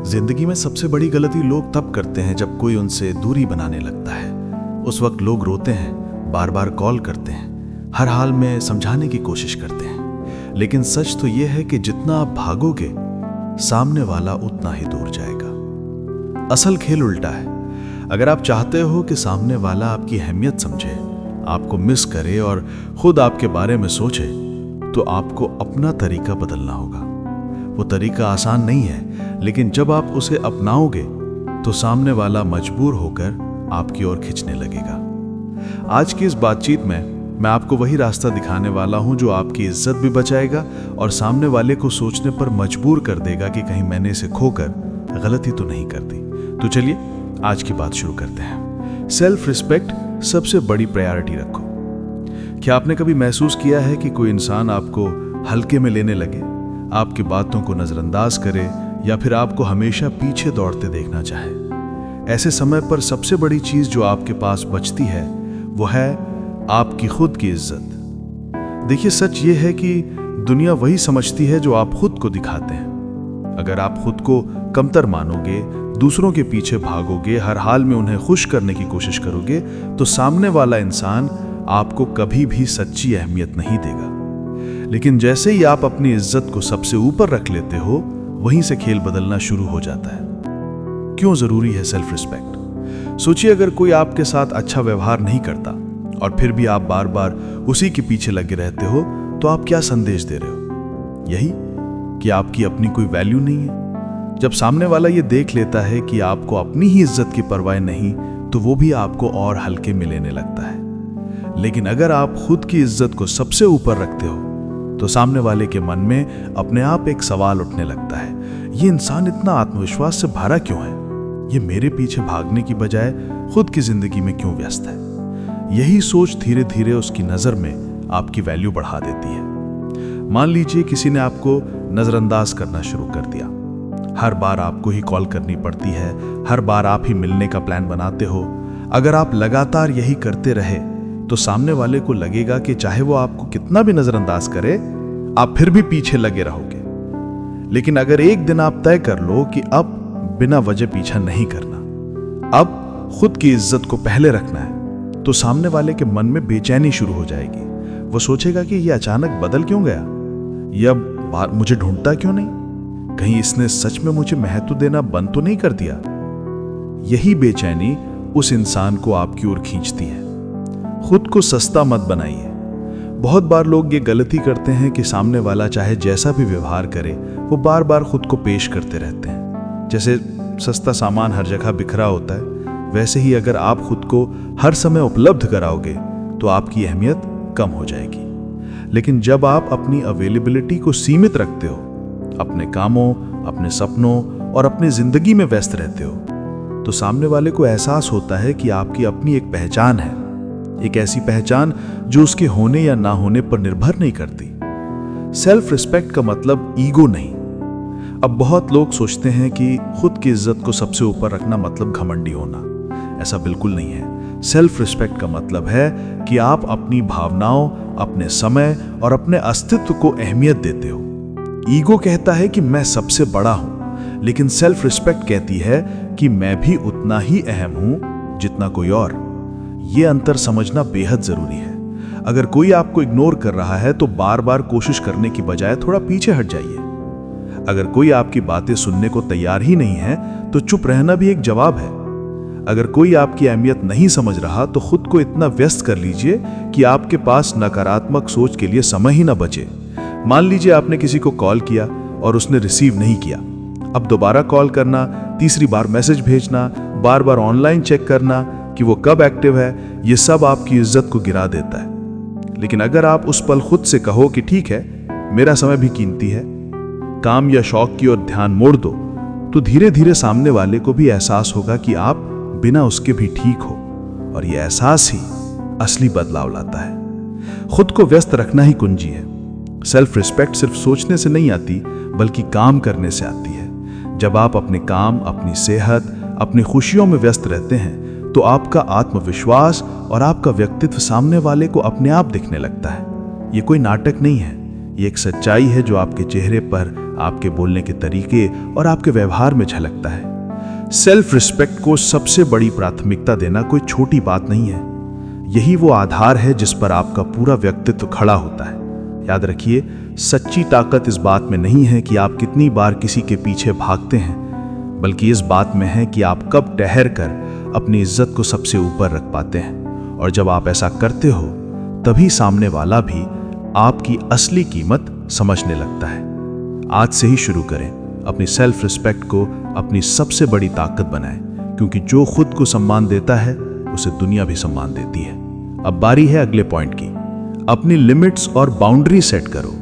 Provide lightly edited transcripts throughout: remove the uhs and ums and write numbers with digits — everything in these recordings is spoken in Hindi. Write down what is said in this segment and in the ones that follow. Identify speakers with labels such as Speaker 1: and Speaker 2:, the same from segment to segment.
Speaker 1: जिंदगी में सबसे बड़ी गलती लोग तब करते हैं जब कोई उनसे दूरी बनाने लगता है। उस वक्त लोग रोते हैं, बार बार कॉल करते हैं, हर हाल में समझाने की कोशिश करते हैं। लेकिन सच तो यह है कि जितना आप भागोगे, सामने वाला उतना ही दूर जाएगा। असल खेल उल्टा है। अगर आप चाहते हो कि सामने वाला आपकी अहमियत समझे, आपको मिस करे और खुद आपके बारे में सोचे, तो आपको अपना तरीका बदलना होगा। वो तरीका आसान नहीं है, लेकिन जब आप उसे अपनाओगे तो सामने वाला मजबूर होकर आपकी ओर खींचने लगेगा। आज की इस बातचीत में मैं आपको वही रास्ता दिखाने वाला हूं जो आपकी इज्जत भी बचाएगा और सामने वाले को सोचने पर मजबूर कर देगा कि कहीं मैंने इसे खोकर गलती तो नहीं कर दी। तो चलिए आज की बात शुरू करते हैं। सेल्फ रिस्पेक्ट सबसे बड़ी प्रायोरिटी रखो। क्या आपने कभी महसूस किया है कि कोई इंसान आपको हल्के में लेने लगे, आपकी बातों को नजरअंदाज करे या फिर आपको हमेशा पीछे दौड़ते देखना चाहे? ऐसे समय पर सबसे बड़ी चीज जो आपके पास बचती है वो है आपकी खुद की इज्जत। देखिए, सच ये है कि दुनिया वही समझती है जो आप खुद को दिखाते हैं। अगर आप खुद को कमतर मानोगे, दूसरों के पीछे भागोगे, हर हाल में उन्हें खुश करने की कोशिश करोगे, तो सामने वाला इंसान आपको कभी भी सच्ची अहमियत नहीं देगा। लेकिन जैसे ही आप अपनी इज्जत को सबसे ऊपर रख लेते हो, वहीं से खेल बदलना शुरू हो जाता है। क्यों जरूरी है सेल्फ रिस्पेक्ट? सोचिए, अगर कोई आपके साथ अच्छा व्यवहार नहीं करता और फिर भी आप बार बार उसी के पीछे लगे रहते हो, तो आप क्या संदेश दे रहे हो? यही कि आपकी अपनी कोई वैल्यू नहीं है। जब सामने वाला ये देख लेता है कि आपको अपनी ही इज्जत की परवाह नहीं, तो वो भी आपको और हल्के में लेने लगता है। लेकिन अगर आप खुद की इज्जत को सबसे ऊपर रखते हो, तो सामने वाले के मन में अपने आप एक सवाल उठने लगता है, ये इंसान इतना आत्मविश्वास से भरा क्यों है? ये मेरे पीछे भागने की बजाय खुद की जिंदगी में क्यों व्यस्त है? यही सोच धीरे धीरे उसकी नजर में आपकी वैल्यू बढ़ा देती है। मान लीजिए किसी ने आपको नजरअंदाज करना शुरू कर दिया। हर बार आपको ही कॉल करनी पड़ती है, हर बार आप ही मिलने का प्लान बनाते हो। अगर आप लगातार यही करते रहे, तो सामने वाले को लगेगा कि चाहे वो आपको कितना भी नजरअंदाज करे, आप फिर भी पीछे लगे रहोगे। लेकिन अगर एक दिन आप तय कर लो कि अब बिना वजह पीछा नहीं करना, अब खुद की इज्जत को पहले रखना है, तो सामने वाले के मन में बेचैनी शुरू हो जाएगी। वो सोचेगा कि ये अचानक बदल क्यों गया, या मुझे ढूंढता क्यों नहीं, कहीं इसने सच में मुझे महत्व देना बंद तो नहीं कर दिया। यही बेचैनी उस इंसान को आपकी ओर खींचती है। खुद को सस्ता मत बनाइए। बहुत बार लोग ये गलती करते हैं कि सामने वाला चाहे जैसा भी व्यवहार करे, वो बार बार खुद को पेश करते रहते हैं। जैसे सस्ता सामान हर जगह बिखरा होता है, वैसे ही अगर आप खुद को हर समय उपलब्ध कराओगे, तो आपकी अहमियत कम हो जाएगी। लेकिन जब आप अपनी अवेलेबिलिटी को सीमित रखते हो, अपने कामों, अपने सपनों और अपनी जिंदगी में व्यस्त रहते हो, तो सामने वाले को एहसास होता है कि आपकी अपनी एक पहचान है, एक ऐसी पहचान जो उसके होने या ना होने पर निर्भर नहीं करती। सेल्फ रिस्पेक्ट का मतलब ईगो नहीं। अब बहुत लोग सोचते हैं कि खुद की इज्जत को सबसे ऊपर रखना मतलब घमंडी होना। ऐसा बिल्कुल नहीं है। सेल्फ रिस्पेक्ट का मतलब है कि आप अपनी भावनाओं, अपने समय और अपने अस्तित्व को अहमियत देते हो। ईगो कहता है कि मैं सबसे बड़ा हूं, लेकिन सेल्फ रिस्पेक्ट कहती है कि मैं भी उतना ही अहम हूं जितना कोई और। ये अंतर समझना बेहद जरूरी है। अगर कोई आपको इग्नोर कर रहा है, तो बार बार कोशिश करने की बजाय थोड़ा पीछे हट जाइए। अगर कोई आपकी बातें सुनने को तैयार ही नहीं है, तो चुप रहना भी एक जवाब है। अगर कोई आपकी अहमियत नहीं समझ रहा, तो खुद को इतना व्यस्त कर लीजिए कि आपके पास नकारात्मक सोच के लिए समय ही ना बचे। मान लीजिए आपने किसी को कॉल किया और उसने रिसीव नहीं किया। अब दोबारा कॉल करना, तीसरी बार मैसेज भेजना, बार बार ऑनलाइन चेक करना कि वो कब एक्टिव है, ये सब आपकी इज्जत को गिरा देता है। लेकिन अगर आप उस पल खुद से कहो कि ठीक है, मेरा समय भी कीमती है, काम या शौक की ओर ध्यान मोड़ दो, तो धीरे धीरे सामने वाले को भी एहसास होगा कि आप बिना उसके भी ठीक हो। और ये एहसास ही असली बदलाव लाता है। खुद को व्यस्त रखना ही कुंजी है। सेल्फ रिस्पेक्ट सिर्फ सोचने से नहीं आती, बल्कि काम करने से आती है। जब आप अपने काम, अपनी सेहत, अपनी खुशियों में व्यस्त रहते हैं, तो आपका आत्मविश्वास और आपका व्यक्तित्व सामने वाले को अपने आप दिखने लगता है। ये कोई नाटक नहीं है, ये एक सच्चाई है जो आपके चेहरे पर आपके बोलने के तरीके और आपके व्यवहार में झलकता है। सेल्फ रिस्पेक्ट को सबसे बड़ी प्राथमिकता देना कोई छोटी बात नहीं है। यही वो आधार है जिस पर आपका पूरा व्यक्तित्व खड़ा होता है। याद रखिए, सच्ची ताकत इस बात में नहीं है कि आप कितनी बार किसी के पीछे भागते हैं, बल्कि इस बात में है कि आप कब ठहर कर अपनी इज्जत को सबसे ऊपर रख पाते हैं। और जब आप ऐसा करते हो, तभी सामने वाला भी आपकी असली कीमत समझने लगता है। आज से ही शुरू करें, अपनी सेल्फ रिस्पेक्ट को अपनी सबसे बड़ी ताकत बनाएं, क्योंकि जो खुद को सम्मान देता है उसे दुनिया भी सम्मान देती है। अब बारी है अगले पॉइंट की। अपनी लिमिट्स और बाउंड्री सेट करो।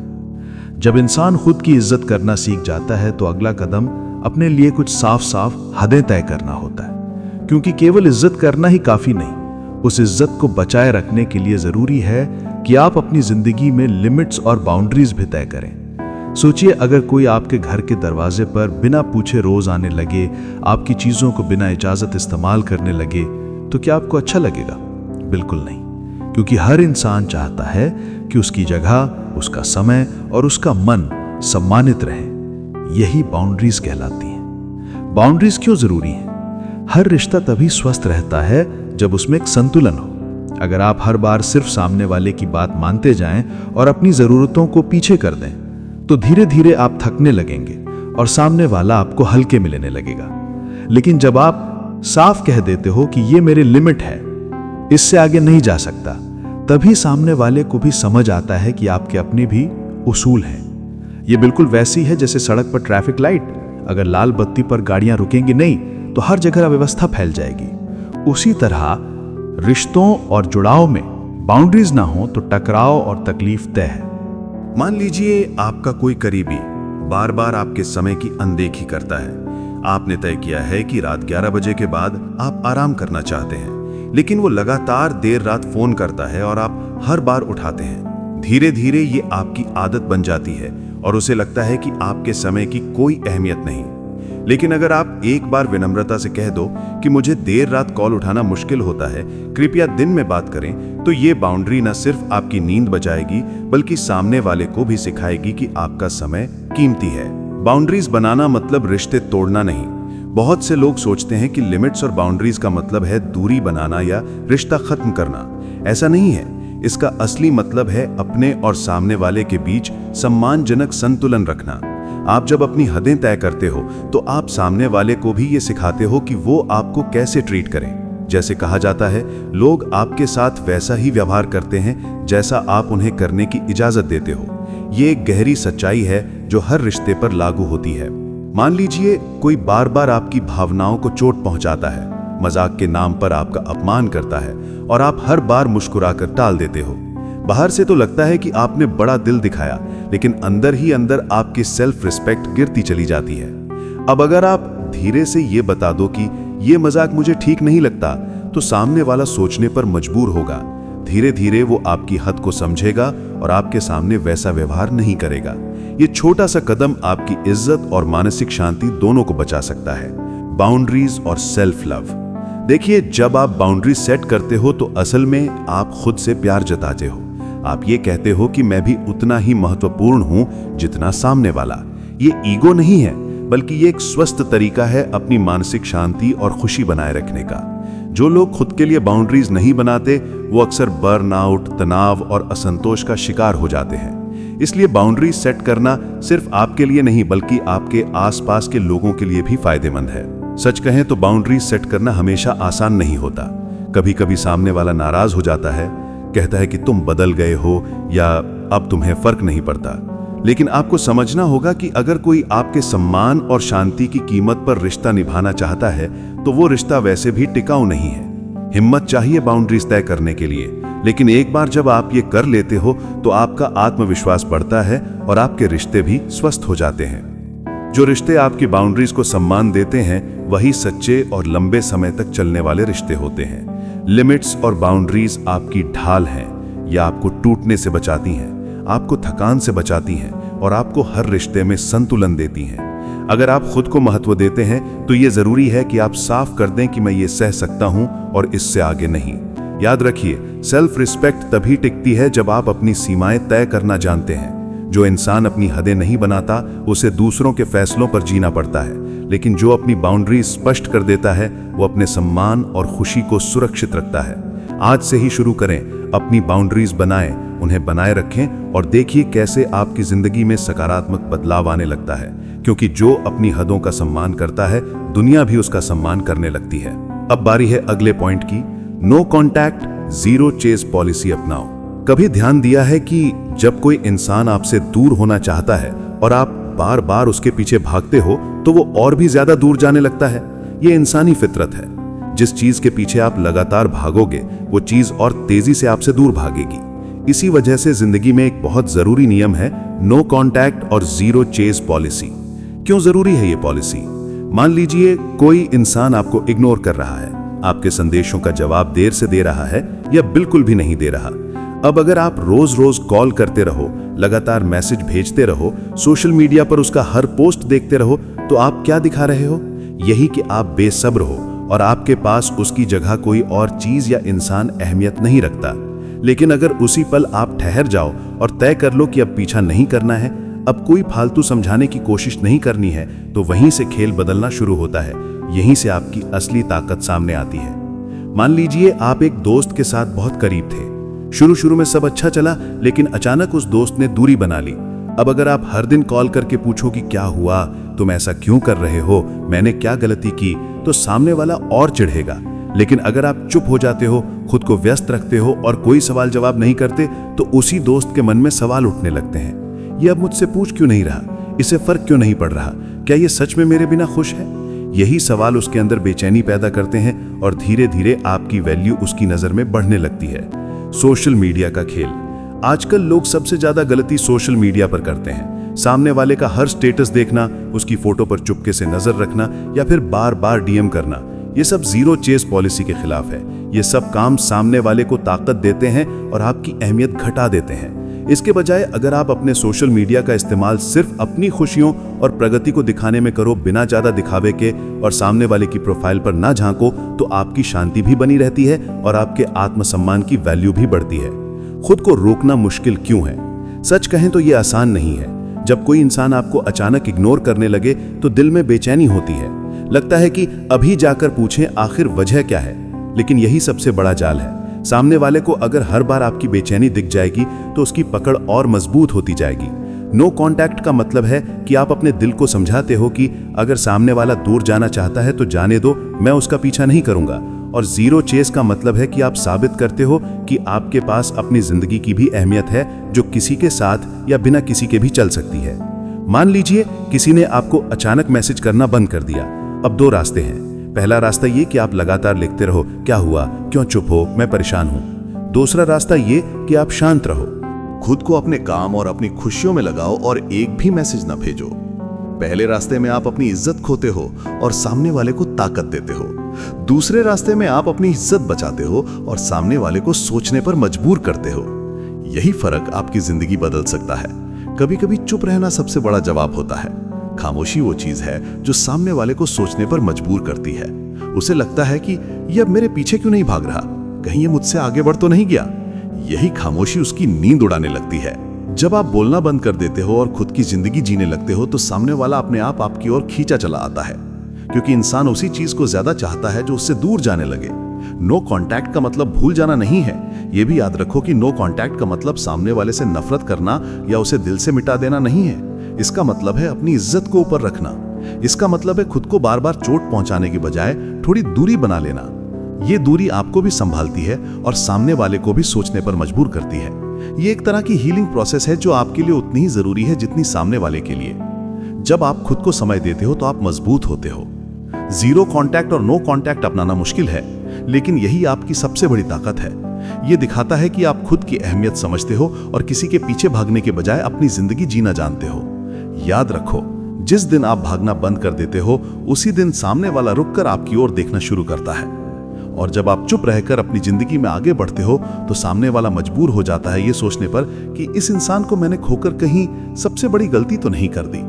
Speaker 1: जब इंसान खुद की इज्जत करना सीख जाता है तो अगला कदम अपने लिए कुछ साफ साफ हदें तय करना होता है, क्योंकि केवल इज्जत करना ही काफी नहीं, उस इज्जत को बचाए रखने के लिए जरूरी है कि आप अपनी जिंदगी में लिमिट्स और बाउंड्रीज भी तय करें। सोचिए, अगर कोई आपके घर के दरवाजे पर बिना पूछे रोज आने लगे, आपकी चीजों को बिना इजाजत इस्तेमाल करने लगे, तो क्या आपको अच्छा लगेगा? बिल्कुल नहीं, क्योंकि हर इंसान चाहता है कि उसकी जगह, उसका समय और उसका मन सम्मानित रहे। यही बाउंड्रीज कहलाती हैं। बाउंड्रीज क्यों जरूरी हैं? हर रिश्ता तभी स्वस्थ रहता है जब उसमें एक संतुलन हो। अगर आप हर बार सिर्फ सामने वाले की बात मानते जाएं और अपनी जरूरतों को पीछे कर दें, तो धीरे धीरे आप थकने लगेंगे और सामने वाला आपको हल्के में लेने लगेगा। लेकिन जब आप साफ कह देते हो कि ये मेरी लिमिट है, इससे आगे नहीं जा सकता, तभी सामने वाले को भी समझ आता है कि आपके अपने भी उसूल हैं। ये बिल्कुल वैसी है जैसे सड़क पर ट्रैफिक लाइट, अगर लाल बत्ती पर गाड़ियां रुकेंगी नहीं तो हर जगह अव्यवस्था फैल जाएगी। उसी तरह रिश्तों और जुड़ाव में बाउंड्रीज ना हो तो टकराव और तकलीफ तय है।
Speaker 2: मान लीजिए आपका कोई करीबी बार बार आपके समय की अनदेखी करता है। आपने तय किया है कि रात 11 बजे के बाद आप आराम करना चाहते हैं, लेकिन वो लगातार देर रात फोन करता है और आप हर बार उठाते हैं। धीरे धीरे ये आपकी आदत बन जाती है और उसे लगता है कि आपके समय की कोई अहमियत नहीं। लेकिन अगर आप एक बार विनम्रता से कह दो कि मुझे देर रात कॉल उठाना मुश्किल होता है, कृपया दिन में बात करें, तो ये बाउंड्री न सिर्फ आपकी नींद बचाएगी बल्कि सामने वाले को भी सिखाएगी कि आपका समय कीमती है। बाउंड्रीज बनाना मतलब रिश्ते तोड़ना नहीं। बहुत से लोग सोचते हैं कि लिमिट्स और बाउंड्रीज का मतलब है दूरी बनाना या रिश्ता खत्म करना। ऐसा नहीं है। इसका असली मतलब है अपने और सामने वाले के बीच सम्मानजनक संतुलन रखना। आप जब अपनी हदें तय करते हो तो आप सामने वाले को भी ये सिखाते हो कि वो आपको कैसे ट्रीट करें। जैसे कहा जाता है, लोग आपके साथ वैसा ही व्यवहार करते हैं जैसा आप उन्हें करने की इजाजत देते हो। ये एक गहरी सच्चाई है जो हर रिश्ते पर लागू होती है। मान लीजिए कोई बार बार आपकी भावनाओं को चोट पहुंचाता है, मजाक के नाम पर आपका अपमान करता है और आप हर बार मुस्कुराकर टाल देते हो। बाहर से तो लगता है कि आपने बड़ा दिल दिखाया, लेकिन अंदर ही अंदर आपकी सेल्फ रिस्पेक्ट गिरती चली जाती है। अब अगर आप धीरे से ये बता दो कि ये मजाक मुझे ठीक नहीं लगता, तो सामने वाला सोचने पर मजबूर होगा। धीरे धीरे वो आपकी हद को समझेगा और आपके सामने वैसा व्यवहार नहीं करेगा। ये छोटा सा कदम आपकी इज्जत और मानसिक शांति दोनों को बचा सकता है। बाउंड्रीज और सेल्फ लव। देखिए, जब आप बाउंड्री सेट करते हो तो असल में आप खुद से प्यार जताते हो। आप ये कहते हो कि मैं भी उतना ही महत्वपूर्ण हूं जितना सामने वाला। ये ईगो नहीं है, बल्कि ये एक स्वस्थ तरीका है अपनी मानसिक शांति और खुशी बनाए रखने का। जो लोग खुद के लिए बाउंड्रीज नहीं बनाते, वो अक्सर बर्नआउट, तनाव और असंतोष का शिकार हो जाते हैं। इसलिए बाउंड्रीज सेट करना सिर्फ आपके लिए नहीं बल्कि आपके आसपास के लोगों के लिए भी फायदेमंद है। सच कहें तो बाउंड्रीज सेट करना हमेशा आसान नहीं होता। कभी कभी सामने वाला नाराज हो जाता है, कहता है कि तुम बदल गए हो या अब तुम्हें फर्क नहीं पड़ता। लेकिन आपको समझना होगा कि अगर कोई आपके सम्मान और शांति की कीमत पर रिश्ता निभाना चाहता है तो वो रिश्ता वैसे भी टिकाऊ नहीं है। हिम्मत चाहिए बाउंड्रीज तय करने के लिए, लेकिन एक बार जब आप ये कर लेते हो तो आपका आत्मविश्वास बढ़ता है और आपके रिश्ते भी स्वस्थ हो जाते हैं। जो रिश्ते आपकी बाउंड्रीज को सम्मान देते हैं वही सच्चे और लंबे समय तक चलने वाले रिश्ते होते हैं। लिमिट्स और बाउंड्रीज आपकी ढाल हैं। यह आपको टूटने से बचाती हैं, आपको थकान से बचाती हैं और आपको हर रिश्ते में संतुलन देती हैं। अगर आप खुद को महत्व देते हैं तो यह जरूरी है कि आप साफ कर दें कि मैं ये सह सकता हूं और इससे आगे नहीं। याद रखिए, सेल्फ रिस्पेक्ट तभी टिकती है जब आप अपनी सीमाएं तय करना जानते हैं। जो इंसान अपनी हदें नहीं बनाता उसे दूसरों के फैसलों पर जीना पड़ता है, लेकिन जो अपनी बाउंड्री स्पष्ट कर देता है वो अपने सम्मान और खुशी को सुरक्षित रखता है। आज से ही शुरू करें, अपनी बाउंड्रीज बनाएं, उन्हें बनाए रखें और देखिए कैसे आपकी जिंदगी में सकारात्मक बदलाव आने लगता है, क्योंकि जो अपनी हदों का सम्मान करता है दुनिया भी उसका सम्मान करने लगती है। अब बारी है अगले पॉइंट की, no contact zero chase policy अपनाओ। कभी ध्यान दिया है कि जब कोई इंसान आपसे दूर होना चाहता है और आप बार बार उसके पीछे भागते हो तो वो और भी ज्यादा दूर जाने लगता है। ये इंसानी फितरत है। जिस चीज के पीछे आप लगातार भागोगे वो चीज और तेजी से आपसे दूर भागेगी। इसी वजह से जिंदगी में एक बहुत जरूरी नियम है, नो कॉन्टैक्ट और जीरो चेज पॉलिसी। क्यों जरूरी है ये पॉलिसी? मान लीजिए कोई इंसान आपको इग्नोर कर रहा है, आपके संदेशों का जवाब देर से दे रहा है या बिल्कुल भी नहीं दे रहा। अब अगर आप रोज रोज कॉल करते रहो, लगातार मैसेज भेजते रहो, सोशल मीडिया पर उसका हर पोस्ट देखते रहो, तो आप क्या दिखा रहे हो? यही कि आप बेसब्र हो और आपके पास उसकी जगह कोई और चीज या इंसान अहमियत नहीं रखता। लेकिन अगर उसी पल आप ठहर जाओ और तय कर लो कि अब पीछा नहीं करना है, अब कोई फालतू समझाने की कोशिश नहीं करनी है, तो वहीं से खेल बदलना शुरू होता है। यहीं से आपकी असली ताकत सामने आती है। मान लीजिए आप एक दोस्त के साथ बहुत करीब थे। शुरू में सब अच्छा चला, लेकिन अचानक उस दोस्त ने दूरी बना ली। अब अगर आप हर दिन कॉल करके पूछो कि क्या हुआ, तुम ऐसा क्यों कर रहे हो, मैंने क्या गलती की, तो सामने वाला और चिढ़ेगा। लेकिन अगर आप चुप हो जाते हो, खुद को व्यस्त रखते हो और कोई सवाल जवाब नहीं करते, तो उसी दोस्त के मन में सवाल उठने लगते हैं। ये अब मुझसे पूछ क्यों नहीं रहा, इसे फर्क क्यों नहीं पड़ रहा, क्या ये सच में मेरे बिना खुश है? यही सवाल उसके अंदर बेचैनी पैदा करते हैं और धीरे धीरे आपकी वैल्यू उसकी नजर में बढ़ने लगती है। सोशल मीडिया का खेल। आजकल लोग सबसे ज्यादा गलती सोशल मीडिया पर करते हैं। सामने वाले का हर स्टेटस देखना, उसकी फोटो पर चुपके से नजर रखना या फिर बार बार डीएम करना, ये सब जीरो चेज पॉलिसी के खिलाफ है। ये सब काम सामने वाले को ताकत देते हैं और आपकी अहमियत घटा देते हैं। इसके बजाय अगर आप अपने सोशल मीडिया का इस्तेमाल सिर्फ अपनी खुशियों और प्रगति को दिखाने में करो, बिना ज्यादा दिखावे के, और सामने वाले की प्रोफाइल पर ना झांको, तो आपकी शांति भी बनी रहती है और आपके आत्मसम्मान की वैल्यू भी बढ़ती है। खुद को रोकना मुश्किल क्यों है? सच कहें तो ये आसान नहीं है। जब कोई इंसान आपको अचानक इग्नोर करने लगे तो दिल में बेचैनी होती है। लगता है कि अभी जाकर पूछें आखिर वजह क्या है। लेकिन यही सबसे बड़ा जाल है। सामने वाले को अगर हर बार आपकी बेचैनी दिख जाएगी तो उसकी पकड़ और मजबूत होती जाएगी। नो कॉन्टैक्ट का मतलब है कि आप अपने दिल को समझाते हो कि अगर सामने वाला दूर जाना चाहता है तो जाने दो, मैं उसका पीछा नहीं करूंगा। और जीरो चेस का मतलब है कि आप साबित करते हो कि आपके पास अपनी जिंदगी की भी अहमियत है, जो किसी के साथ या बिना किसी के भी चल सकती है। मान लीजिए किसी ने आपको अचानक मैसेज करना बंद कर दिया। अब दो रास्ते हैं। पहला रास्ता ये कि आप लगातार लिखते रहो, क्या हुआ, क्यों चुप हो, मैं परेशान हूं। दूसरा रास्ता ये कि आप शांत रहो,
Speaker 1: खुद को अपने काम और अपनी खुशियों में लगाओ और एक भी मैसेज न भेजो। पहले रास्ते में आप अपनी इज्जत खोते हो और सामने वाले को ताकत देते हो। दूसरे रास्ते में आप अपनी इज्जत बचाते हो और सामने वाले को सोचने पर मजबूर करते हो। यही फर्क आपकी जिंदगी बदल सकता है। कभी कभी चुप रहना सबसे बड़ा जवाब होता है। खामोशी वो चीज है जो सामने वाले को सोचने पर मजबूर करती है। उसे लगता है कि ये अब मेरे पीछे क्यों नहीं भाग रहा, कहीं ये मुझसे आगे बढ़ तो नहीं गया। यही खामोशी उसकी नींद उड़ाने लगती है। जब आप बोलना बंद कर देते हो और खुद की जिंदगी जीने लगते हो तो सामने वाला अपने आप आपकी ओर खींचा चला आता है, क्योंकि इंसान उसी चीज को ज्यादा चाहता है जो उससे दूर जाने लगे। नो कॉन्टैक्ट का मतलब भूल जाना नहीं है। यह भी याद रखो कि नो कॉन्टैक्ट का मतलब सामने वाले से नफरत करना या उसे दिल से मिटा देना नहीं है। इसका मतलब है अपनी इज्जत को ऊपर रखना। इसका मतलब है खुद को बार बार चोट पहुंचाने के बजाय थोड़ी दूरी बना लेना। ये दूरी आपको भी संभालती है और सामने वाले को भी सोचने पर मजबूर करती है। ये एक तरह की हीलिंग प्रोसेस है जो आपके लिए उतनी ही जरूरी है जितनी सामने वाले के लिए। जब आप खुद को समय देते हो तो आप मजबूत होते हो। जीरो कॉन्टैक्ट और नो कॉन्टैक्ट अपनाना मुश्किल है, लेकिन यही आपकी सबसे बड़ी ताकत है। ये दिखाता है कि आप खुद की अहमियत समझते हो और किसी के पीछे भागने के बजाय अपनी जिंदगी जीना जानते हो। याद रखो, जिस दिन आप भागना बंद कर देते हो उसी दिन सामने वाला रुककर आपकी ओर देखना शुरू करता है। और जब आप चुप रहकर अपनी जिंदगी में आगे बढ़ते हो तो सामने वाला मजबूर हो जाता है ये सोचने पर कि इस इंसान को मैंने खोकर कहीं सबसे बड़ी गलती तो नहीं कर दी।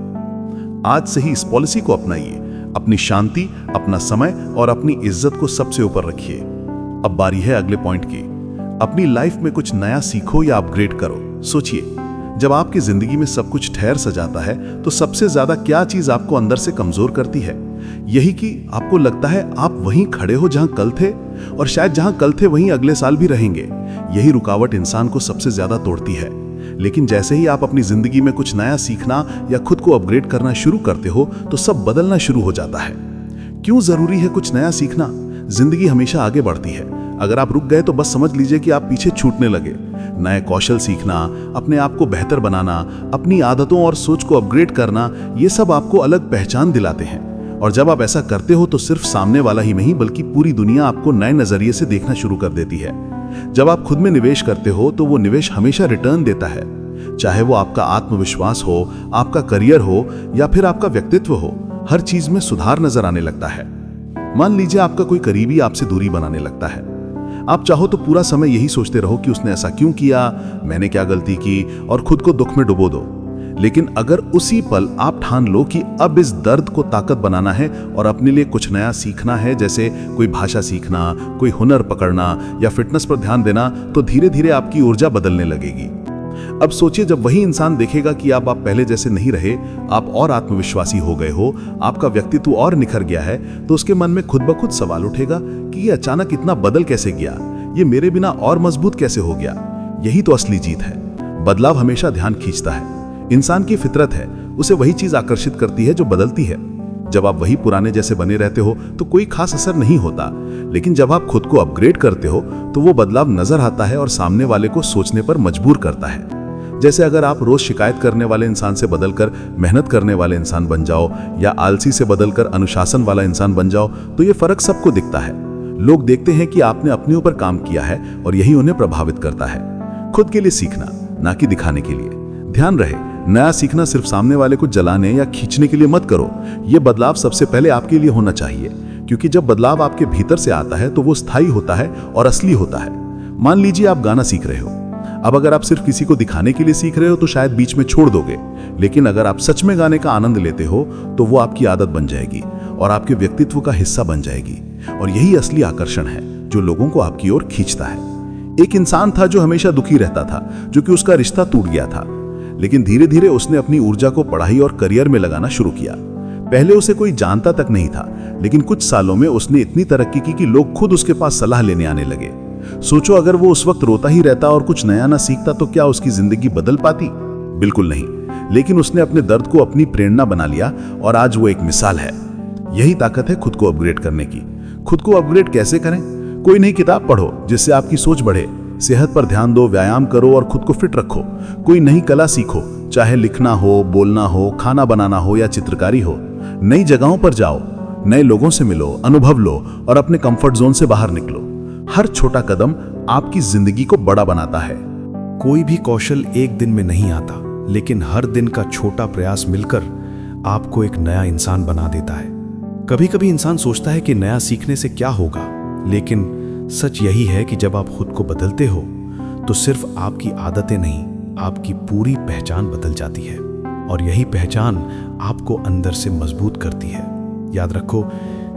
Speaker 1: आज से ही इस पॉलिसी को अपनाइए। अपनी शांति, अपना समय और अपनी इज्जत को सबसे ऊपर रखिए। अब बारी है अगले पॉइंट की। अपनी लाइफ में कुछ नया सीखो या अपग्रेड करो। सोचिए,
Speaker 2: जब आपकी जिंदगी में सब कुछ ठहर सा जाता है तो सबसे ज्यादा क्या चीज आपको अंदर से कमजोर करती है? यही कि आपको लगता है आप वहीं खड़े हो जहां कल थे, और शायद जहां कल थे वहीं अगले साल भी रहेंगे। यही रुकावट इंसान को सबसे ज्यादा तोड़ती है। लेकिन जैसे ही आप अपनी जिंदगी में कुछ नया सीखना या खुद को अपग्रेड करना शुरू करते हो तो सब बदलना शुरू हो जाता है। क्यों जरूरी है कुछ नया सीखना? जिंदगी हमेशा आगे बढ़ती है। अगर आप रुक गए तो बस समझ लीजिए कि आप पीछे छूटने लगे। नए कौशल सीखना, अपने आप को बेहतर बनाना, अपनी आदतों और सोच को अपग्रेड करना, ये सब आपको अलग पहचान दिलाते हैं। और जब आप ऐसा करते हो तो सिर्फ सामने वाला ही नहीं बल्कि पूरी दुनिया आपको नए नजरिए से देखना शुरू कर देती है। जब आप खुद में निवेश करते हो तो वो निवेश हमेशा रिटर्न देता है। चाहे वो आपका आत्मविश्वास हो, आपका करियर हो या फिर आपका व्यक्तित्व हो, हर चीज में सुधार नजर आने लगता है। मान लीजिए आपका कोई करीबी आपसे दूरी बनाने लगता है। आप चाहो तो पूरा समय यही सोचते रहो कि उसने ऐसा क्यों किया, मैंने क्या गलती की, और खुद को दुख में डुबो दो। लेकिन अगर उसी पल आप ठान लो कि अब इस दर्द को ताकत बनाना है और अपने लिए कुछ नया सीखना है, जैसे कोई भाषा सीखना, कोई हुनर पकड़ना या फिटनेस पर ध्यान देना, तो धीरे धीरे आपकी ऊर्जा बदलने लगेगी। अब सोचिए, जब वही इंसान देखेगा कि आप पहले जैसे नहीं रहे, आप और आत्मविश्वासी हो गए हो, आपका व्यक्तित्व और निखर गया है, तो उसके मन में खुद ब खुद सवाल उठेगा कि ये अचानक इतना बदल कैसे गया, ये मेरे बिना और मजबूत कैसे हो गया। यही तो असली जीत है। बदलाव हमेशा ध्यान खींचता है। इंसान की फितरत है, उसे वही चीज आकर्षित करती है जो बदलती है। जब आप वही पुराने जैसे बने रहते हो तो कोई खास असर नहीं होता, लेकिन जब आप खुद को अपग्रेड करते हो तो वो बदलाव नजर आता है और सामने वाले को सोचने पर मजबूर करता है। जैसे अगर आप रोज शिकायत करने वाले इंसान से बदलकर मेहनत करने वाले इंसान बन जाओ या आलसी से बदलकर अनुशासन वाला इंसान बन जाओ, तो ये फर्क सबको दिखता है। लोग देखते हैं कि आपने अपने ऊपर काम किया है और यही उन्हें प्रभावित करता है। खुद के लिए सीखना, ना कि दिखाने के लिए। ध्यान रहे, नया सीखना सिर्फ सामने वाले को जलाने या खींचने के लिए मत करो। ये बदलाव सबसे पहले आपके लिए होना चाहिए, क्योंकि जब बदलाव आपके भीतर से आता है तो वो स्थायी होता है और असली होता है। मान लीजिए आप गाना सीख रहे हो। अब अगर आप सिर्फ किसी को दिखाने के लिए सीख रहे हो तो शायद बीच में छोड़ दोगे, लेकिन अगर आप सच में गाने का आनंद लेते हो तो वो आपकी आदत बन जाएगी और आपके व्यक्तित्व का हिस्सा बन जाएगी। और यही असली आकर्षण है जो लोगों को आपकी ओर खींचता है। एक इंसान था जो हमेशा दुखी रहता था, जो कि उसका रिश्ता टूट गया था, लेकिन धीरे धीरे उसने अपनी ऊर्जा को पढ़ाई और करियर में लगाना शुरू किया। पहले उसे कोई जानता तक नहीं था, लेकिन कुछ सालों में उसने इतनी तरक्की की कि लोग खुद उसके पास सलाह लेने आने लगे। सोचो, अगर वो उस वक्त रोता ही रहता और कुछ नया ना सीखता तो क्या उसकी जिंदगी बदल पाती? बिल्कुल नहीं। लेकिन उसने अपने दर्द को अपनी प्रेरणा बना लिया और आज वो एक मिसाल है। यही ताकत है खुद को अपग्रेड करने की। खुद को अपग्रेड कैसे करें? कोई नई किताब पढ़ो जिससे आपकी सोच बढ़े, सेहत पर ध्यान दो, व्यायाम करो और खुद को फिट रखो। कोई नई कला सीखो, चाहे लिखना हो, बोलना हो, खाना बनाना हो या चित्रकारी हो। नई जगहों पर जाओ, नए लोगों से मिलो, अनुभव लो और अपने कंफर्ट जोन से बाहर निकलो। हर छोटा कदम आपकी जिंदगी को बड़ा बनाता है।
Speaker 1: कोई भी कौशल एक दिन में नहीं आता, लेकिन हर दिन का छोटा प्रयास मिलकर आपको एक नया इंसान बना देता है। कभी कभी इंसान सोचता है कि नया सीखने से क्या होगा, लेकिन सच यही है कि जब आप खुद को बदलते हो तो सिर्फ आपकी आदतें नहीं, आपकी पूरी पहचान बदल जाती है। और यही पहचान आपको अंदर से मजबूत करती है। याद रखो,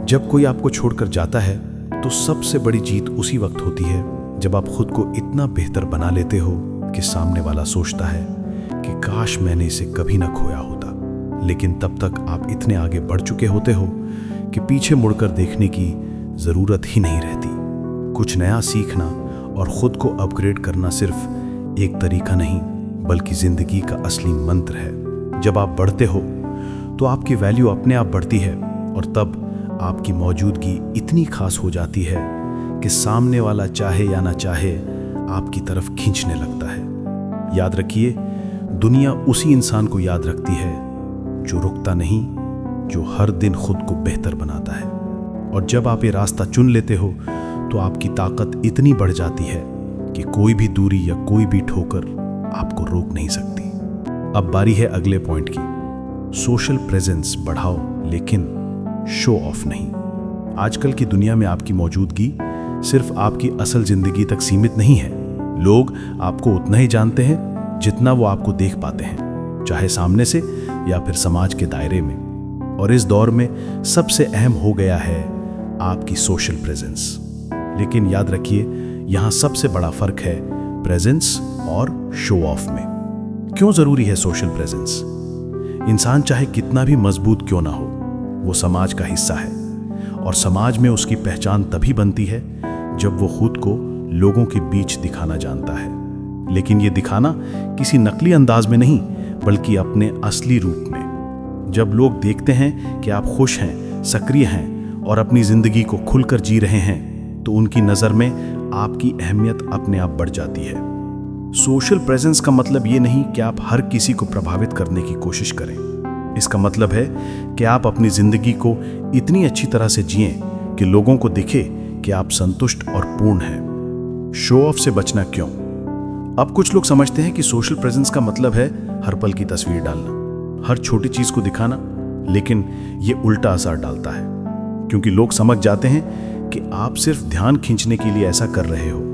Speaker 1: जब कोई आपको छोड़कर जाता है तो सबसे बड़ी जीत उसी वक्त होती है जब आप खुद को इतना बेहतर बना लेते हो कि सामने वाला सोचता है कि काश मैंने इसे कभी ना खोया होता। लेकिन तब तक आप इतने आगे बढ़ चुके होते हो कि पीछे मुड़कर देखने की जरूरत ही नहीं रहती। कुछ नया सीखना और खुद को अपग्रेड करना सिर्फ एक तरीका नहीं, बल्कि जिंदगी का असली मंत्र है। जब आप बढ़ते हो तो आपकी वैल्यू अपने आप बढ़ती है और तब आपकी मौजूदगी इतनी खास हो जाती है कि सामने वाला चाहे या ना चाहे आपकी तरफ खींचने लगता है। याद रखिए, दुनिया उसी इंसान को याद रखती है जो रुकता नहीं, जो हर दिन खुद को बेहतर बनाता है। और जब आप ये रास्ता चुन लेते हो तो आपकी ताकत इतनी बढ़ जाती है कि कोई भी दूरी या कोई भी ठोकर आपको रोक नहीं सकती। अब बारी है अगले पॉइंट की। सोशल प्रेजेंस बढ़ाओ, लेकिन शो ऑफ नहीं। आजकल की दुनिया में आपकी मौजूदगी सिर्फ आपकी असल जिंदगी तक सीमित नहीं है। लोग आपको उतना ही जानते हैं जितना वो आपको देख पाते हैं, चाहे सामने से या फिर समाज के दायरे में। और इस दौर में सबसे अहम हो गया है आपकी सोशल प्रेजेंस। लेकिन याद रखिए, यहां सबसे बड़ा फर्क है प्रेजेंस और शो ऑफ में। क्यों जरूरी है सोशल प्रेजेंस? इंसान चाहे कितना भी मजबूत क्यों ना हो, वो समाज का हिस्सा है और समाज में उसकी पहचान तभी बनती है जब वो खुद को लोगों के बीच दिखाना जानता है। लेकिन ये दिखाना किसी नकली अंदाज में नहीं, बल्कि अपने असली रूप में। जब लोग देखते हैं कि आप खुश हैं, सक्रिय हैं और अपनी जिंदगी को खुलकर जी रहे हैं, तो उनकी नज़र में आपकी अहमियत अपने आप बढ़ जाती है। सोशल प्रेजेंस का मतलब ये नहीं कि आप हर किसी को प्रभावित करने की कोशिश करें। इसका मतलब है कि आप अपनी जिंदगी को इतनी अच्छी तरह से जिएं कि लोगों को दिखे कि आप संतुष्ट और पूर्ण हैं। शो ऑफ से बचना क्यों? अब कुछ लोग समझते हैं कि सोशल प्रेजेंस का मतलब है हर पल की तस्वीर डालना, हर छोटी चीज को दिखाना, लेकिन ये उल्टा असर डालता है, क्योंकि लोग समझ जाते हैं कि आप सिर्फ ध्यान खींचने के लिए ऐसा कर रहे हो।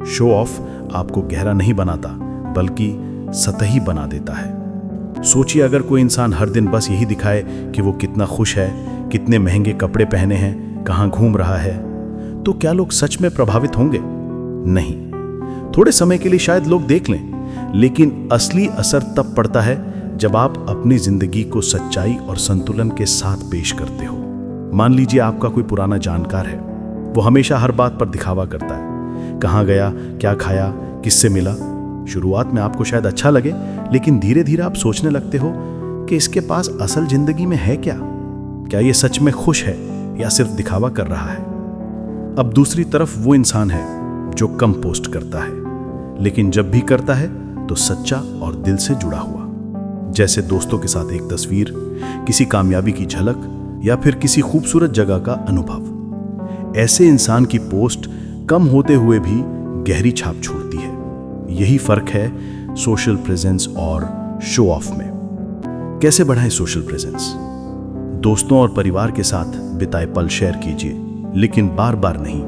Speaker 1: शो ऑफ आपको गहरा नहीं बनाता, बल्कि सतही बना देता है। सोचिए, अगर कोई इंसान हर दिन बस यही दिखाए कि वो कितना खुश है, कितने महंगे कपड़े पहने हैं, कहाँ घूम रहा है, तो क्या लोग सच में प्रभावित होंगे? नहीं। थोड़े समय के लिए शायद लोग देख लें, लेकिन असली असर तब पड़ता है जब आप अपनी जिंदगी को सच्चाई और संतुलन के साथ पेश करते हो। मान लीजिए आपका कोई पुराना जानकार है, वो हमेशा हर बात पर दिखावा करता है, कहाँ गया, क्या खाया, किससे मिला। शुरुआत में आपको शायद अच्छा लगे, लेकिन धीरे धीरे आप सोचने लगते हो कि इसके पास असल जिंदगी में है क्या? क्या ये सच में खुश है या सिर्फ दिखावा कर रहा है? अब दूसरी तरफ वो इंसान है जो कम पोस्ट करता है, लेकिन जब भी करता है तो सच्चा और दिल से जुड़ा हुआ। जैसे दोस्तों के साथ एक तस्वीर, किसी कामयाबी की झलक या फिर किसी खूबसूरत जगह का अनुभव। ऐसे इंसान की पोस्ट कम होते हुए भी गहरी छाप छोड़ती है। यही फर्क है सोशल प्रेजेंस और शो ऑफ में। कैसे बढ़ाएं सोशल प्रेजेंस? दोस्तों और परिवार के साथ बिताए पल शेयर कीजिए, लेकिन बार बार नहीं।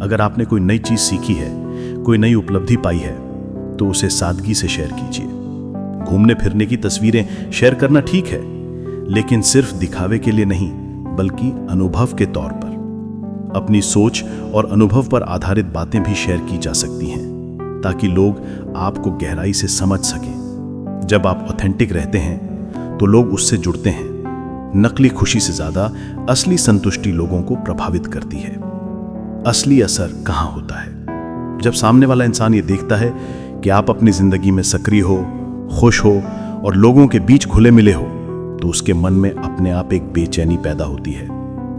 Speaker 1: अगर आपने कोई नई चीज सीखी है, कोई नई उपलब्धि पाई है, तो उसे सादगी से शेयर कीजिए। घूमने फिरने की तस्वीरें शेयर करना ठीक है, लेकिन सिर्फ दिखावे के लिए नहीं, बल्कि अनुभव के तौर पर। अपनी सोच और अनुभव पर आधारित बातें भी शेयर की जा सकती हैं, ताकि लोग आपको गहराई से समझ सकें। जब आप ऑथेंटिक रहते हैं तो लोग उससे जुड़ते हैं। नकली खुशी से ज्यादा असली संतुष्टि लोगों को प्रभावित करती है। असली असर कहाँ होता है? जब सामने वाला इंसान ये देखता है कि आप अपनी जिंदगी में सक्रिय हो, खुश हो और लोगों के बीच घुले मिले हो, तो उसके मन में अपने आप एक बेचैनी पैदा होती है।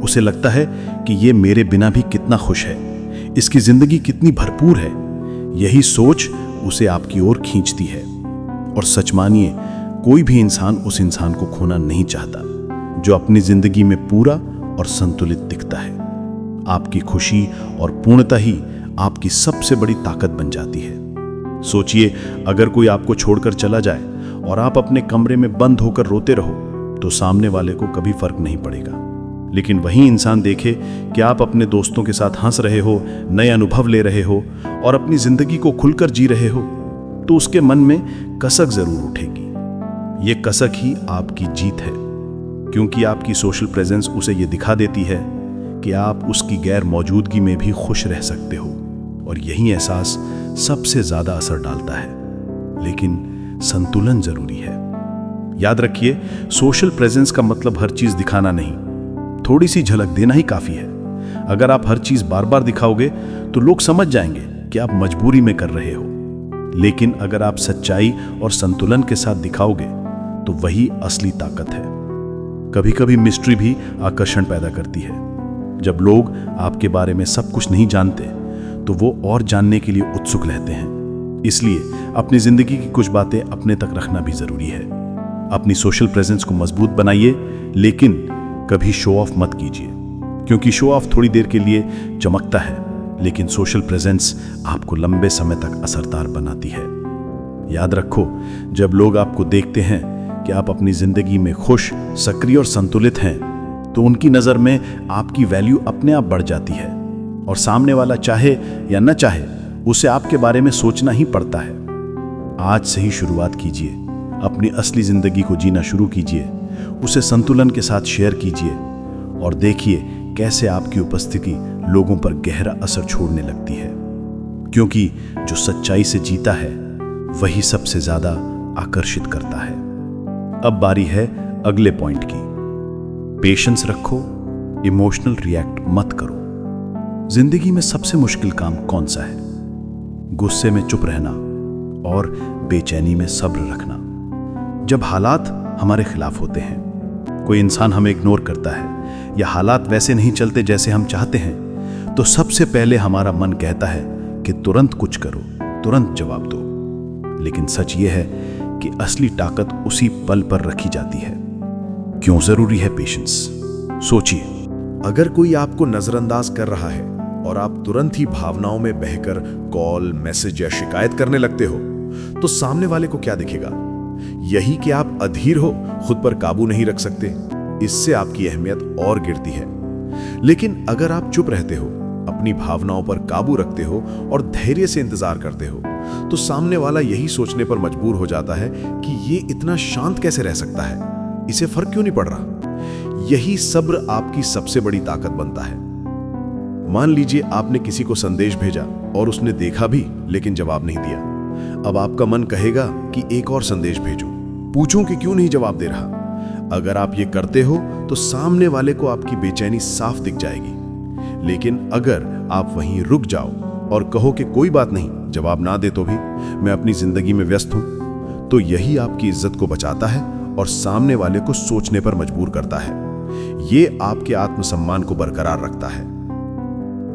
Speaker 1: उसे लगता है कि ये मेरे बिना भी कितना खुश है, इसकी जिंदगी कितनी भरपूर है। यही सोच उसे आपकी ओर खींचती है। और सच मानिए, कोई भी इंसान उस इंसान को खोना नहीं चाहता जो अपनी जिंदगी में पूरा और संतुलित दिखता है। आपकी खुशी और पूर्णता ही आपकी सबसे बड़ी ताकत बन जाती है। सोचिए, अगर कोई आपको छोड़कर चला जाए और आप अपने कमरे में बंद होकर रोते रहो, तो सामने वाले को कभी फर्क नहीं पड़ेगा। लेकिन वही इंसान देखे कि आप अपने दोस्तों के साथ हंस रहे हो, नए अनुभव ले रहे हो और अपनी जिंदगी को खुलकर जी रहे हो, तो उसके मन में कसक जरूर उठेगी। ये कसक ही आपकी जीत है, क्योंकि आपकी सोशल प्रेजेंस उसे ये दिखा देती है कि आप उसकी गैर मौजूदगी में भी खुश रह सकते हो। और यही एहसास सबसे ज्यादा असर डालता है। लेकिन संतुलन जरूरी है। याद रखिए, सोशल प्रेजेंस का मतलब हर चीज दिखाना नहीं, थोड़ी सी झलक देना ही काफी है। अगर आप हर चीज बार बार दिखाओगे तो लोग समझ जाएंगे कि आप मजबूरी में कर रहे हो। लेकिन अगर आप सच्चाई और संतुलन के साथ दिखाओगे तो वही असली ताकत है। कभी कभी मिस्ट्री भी आकर्षण पैदा करती है। जब लोग आपके बारे में सब कुछ नहीं जानते, तो वो और जानने के लिए उत्सुक रहते हैं। इसलिए अपनी जिंदगी की कुछ बातें अपने तक रखना भी जरूरी है। अपनी सोशल प्रेजेंस को मजबूत बनाइए, लेकिन कभी शो ऑफ मत कीजिए, क्योंकि शो ऑफ थोड़ी देर के लिए चमकता है, लेकिन सोशल प्रेजेंस आपको लंबे समय तक असरदार बनाती है। याद रखो, जब लोग आपको देखते हैं कि आप अपनी जिंदगी में खुश, सक्रिय और संतुलित हैं, तो उनकी नजर में आपकी वैल्यू अपने आप बढ़ जाती है। और सामने वाला चाहे या न चाहे, उसे आपके बारे में सोचना ही पड़ता है। आज से ही शुरुआत कीजिए, अपनी असली जिंदगी को जीना शुरू कीजिए, उसे संतुलन के साथ शेयर कीजिए और देखिए कैसे आपकी उपस्थिति लोगों पर गहरा असर छोड़ने लगती है। क्योंकि जो सच्चाई से जीता है, वही सबसे ज्यादा
Speaker 3: आकर्षित करता है। अब बारी है अगले पॉइंट की। पेशेंस रखो, इमोशनल रिएक्ट मत करो। जिंदगी में सबसे मुश्किल काम कौन सा है? गुस्से में चुप रहना और बेचैनी में सब्र रखना। जब हालात हमारे खिलाफ होते हैं, कोई इंसान हमें इग्नोर करता है या हालात वैसे नहीं चलते जैसे हम चाहते हैं, तो सबसे पहले हमारा मन कहता है कि तुरंत कुछ करो, तुरंत जवाब दो। लेकिन सच ये है कि असली ताकत उसी पल पर रखी जाती है। क्यों जरूरी है पेशेंस? सोचिए,
Speaker 2: अगर कोई आपको नजरअंदाज कर रहा है और आप तुरंत ही भावनाओं में बहकर कॉल, मैसेज या शिकायत करने लगते हो, तो सामने वाले को क्या दिखेगा? यही कि आप अधीर हो, खुद पर काबू नहीं रख सकते। इससे आपकी अहमियत और गिरती है। लेकिन अगर आप चुप रहते हो, अपनी भावनाओं पर काबू रखते हो और धैर्य से इंतजार करते हो, तो सामने वाला यही सोचने पर मजबूर हो जाता है कि ये इतना शांत कैसे रह सकता है, इसे फर्क क्यों नहीं पड़ रहा। यही सब्र आपकी सबसे बड़ी ताकत बनता है। मान लीजिए आपने किसी को संदेश भेजा और उसने देखा भी लेकिन जवाब नहीं दिया। अब आपका मन कहेगा कि एक और संदेश भेजूं, पूछूं कि क्यों नहीं जवाब दे रहा। अगर आप ये करते हो तो सामने वाले को आपकी बेचैनी साफ दिख जाएगी। लेकिन अगर आप वहीं रुक जाओ और कहो कि कोई बात नहीं, जवाब ना दे तो भी मैं अपनी जिंदगी में व्यस्त हूं, तो यही आपकी इज्जत को बचाता है और सामने वाले को सोचने पर मजबूर करता है। ये आपके आत्मसम्मान को बरकरार रखता है।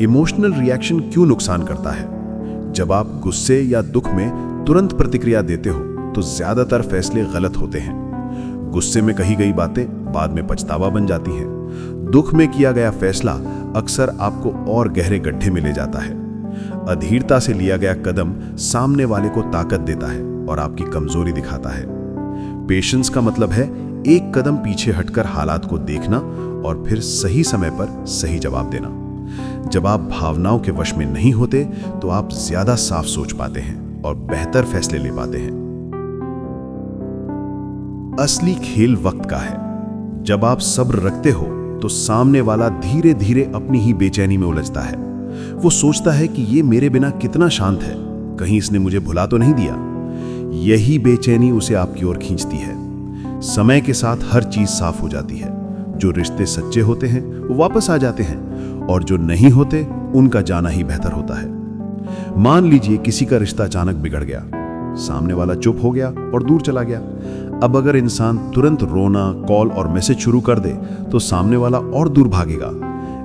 Speaker 2: इमोशनल रिएक्शन क्यों नुकसान करता है? जब आप गुस्से या दुख में तुरंत प्रतिक्रिया देते हो तो ज्यादातर फैसले गलत होते हैं। गुस्से में कही गई बातें बाद में पछतावा बन जाती हैं। दुख में किया गया फैसला अक्सर आपको और गहरे गड्ढे में ले जाता है। अधीरता से लिया गया कदम सामने वाले को ताकत देता है और आपकी कमजोरी दिखाता है। पेशेंस का मतलब है एक कदम पीछे हटकर हालात को देखना और फिर सही समय पर सही जवाब देना। जब आप भावनाओं के वश में नहीं होते तो आप ज्यादा साफ सोच पाते हैं और बेहतर फैसले ले पाते हैं। असली खेल वक्त का है। जब आप सब्र रखते हो तो सामने वाला धीरे धीरे अपनी ही बेचैनी में उलझता है। वो सोचता है कि ये मेरे बिना कितना शांत है, कहीं इसने मुझे भुला तो नहीं दिया। यही बेचैनी उसे आपकी ओर खींचती है। समय के साथ हर चीज साफ हो जाती है। जो रिश्ते सच्चे होते हैं वो वापस आ जाते हैं और जो नहीं होते उनका जाना ही बेहतर होता है। मान लीजिए किसी का रिश्ता अचानक बिगड़ गया, सामने वाला चुप हो गया और दूर चला गया। अब अगर इंसान तुरंत रोना, कॉल और मैसेज शुरू कर दे तो सामने वाला और दूर भागेगा।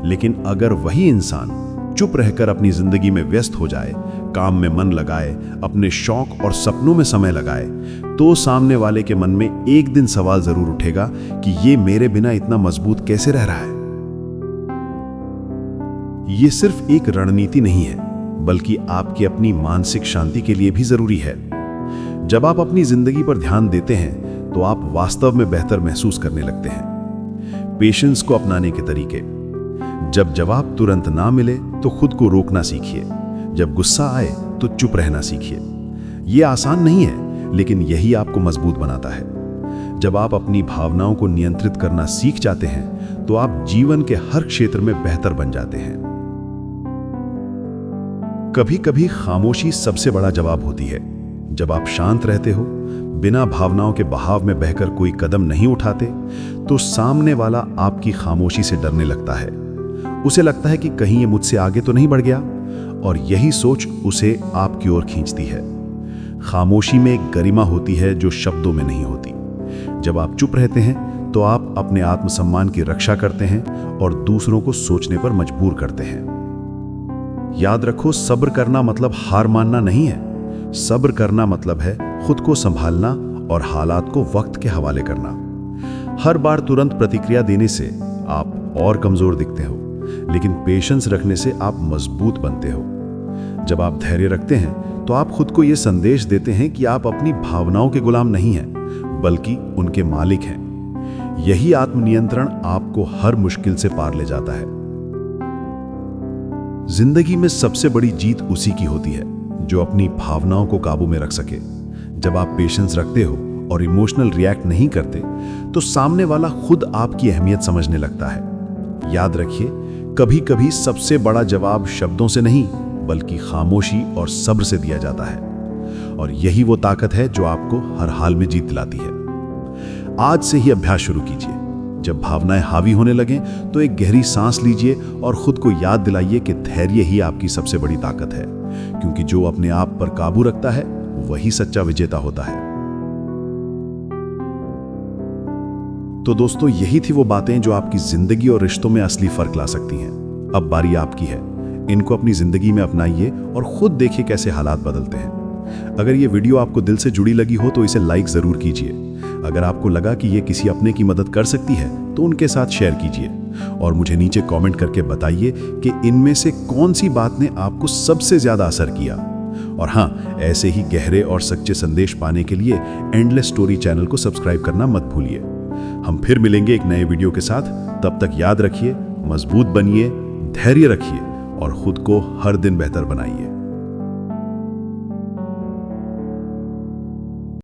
Speaker 2: लेकिन अगर वही इंसान चुप रहकर अपनी जिंदगी में व्यस्त हो जाए, काम में मन लगाए, अपने शौक और सपनों में समय लगाए, तो सामने वाले के मन में एक दिन सवाल जरूर उठेगा कि ये मेरे बिना इतना मजबूत कैसे रह रहा है। ये सिर्फ एक रणनीति नहीं है, बल्कि आपकी अपनी मानसिक शांति के लिए भी जरूरी है। जब आप अपनी जिंदगी पर ध्यान देते हैं तो आप वास्तव में बेहतर महसूस करने लगते हैं। पेशेंस को अपनाने के तरीके: जब जवाब तुरंत ना मिले तो खुद को रोकना सीखिए। जब गुस्सा आए तो चुप रहना सीखिए। यह आसान नहीं है, लेकिन यही आपको मजबूत बनाता है। जब आप अपनी भावनाओं को नियंत्रित करना सीख जाते हैं तो आप जीवन के हर क्षेत्र में बेहतर बन जाते हैं। कभी कभी खामोशी सबसे बड़ा जवाब होती है। जब आप शांत रहते हो, बिना भावनाओं के बहाव में बहकर कोई कदम नहीं उठाते, तो सामने वाला आपकी खामोशी से डरने लगता है। उसे लगता है कि कहीं ये मुझसे आगे तो नहीं बढ़ गया, और यही सोच उसे आपकी ओर खींचती है। खामोशी में एक गरिमा होती है जो शब्दों में नहीं होती। जब आप चुप रहते हैं तो आप अपने आत्मसम्मान की रक्षा करते हैं और दूसरों को सोचने पर मजबूर करते हैं। याद रखो, सब्र करना मतलब हार मानना नहीं है। सब्र करना मतलब है खुद को संभालना और हालात को वक्त के हवाले करना। हर बार तुरंत प्रतिक्रिया देने से आप और कमजोर दिखते हो, लेकिन पेशेंस रखने से आप मजबूत बनते हो। जब आप धैर्य रखते हैं तो आप खुद को यह संदेश देते हैं कि आप अपनी भावनाओं के गुलाम नहीं हैं, बल्कि उनके मालिक हैं। यही आत्मनियंत्रण आपको हर मुश्किल से पार ले जाता है। जिंदगी में सबसे बड़ी जीत उसी की होती है जो अपनी भावनाओं को काबू में रख सके। जब आप पेशेंस रखते हो और इमोशनल रिएक्ट नहीं करते, तो सामने वाला खुद आपकी अहमियत समझने लगता है। याद रखिए, कभी कभी सबसे बड़ा जवाब शब्दों से नहीं, बल्कि खामोशी और सब्र से दिया जाता है।
Speaker 3: और यही वो ताकत है जो आपको हर हाल में जीत दिलाती है। आज से ही अभ्यास शुरू कीजिए। जब भावनाएं हावी होने लगें तो एक गहरी सांस लीजिए और खुद को याद दिलाइए कि धैर्य ही आपकी सबसे बड़ी ताकत है, क्योंकि जो अपने आप पर काबू रखता है वही सच्चा विजेता होता है। तो दोस्तों, यही थी वो बातें जो आपकी जिंदगी और रिश्तों में असली फर्क ला सकती हैं। अब बारी आपकी है। इनको अपनी जिंदगी में अपनाइए और खुद देखिए कैसे हालात बदलते हैं। अगर ये वीडियो आपको दिल से जुड़ी लगी हो तो इसे लाइक जरूर कीजिए। अगर आपको लगा कि ये किसी अपने की मदद कर सकती है तो उनके साथ शेयर कीजिए और मुझे नीचे कमेंट करके बताइए कि इनमें से कौन सी बात ने आपको सबसे ज्यादा असर किया। और हाँ, ऐसे ही गहरे और सच्चे संदेश पाने के लिए एंडलेस स्टोरी चैनल को सब्सक्राइब करना मत भूलिए। हम फिर मिलेंगे एक नए वीडियो के साथ। तब तक याद रखिए, मजबूत बनिए, धैर्य रखिए और खुद को हर दिन बेहतर बनाइए।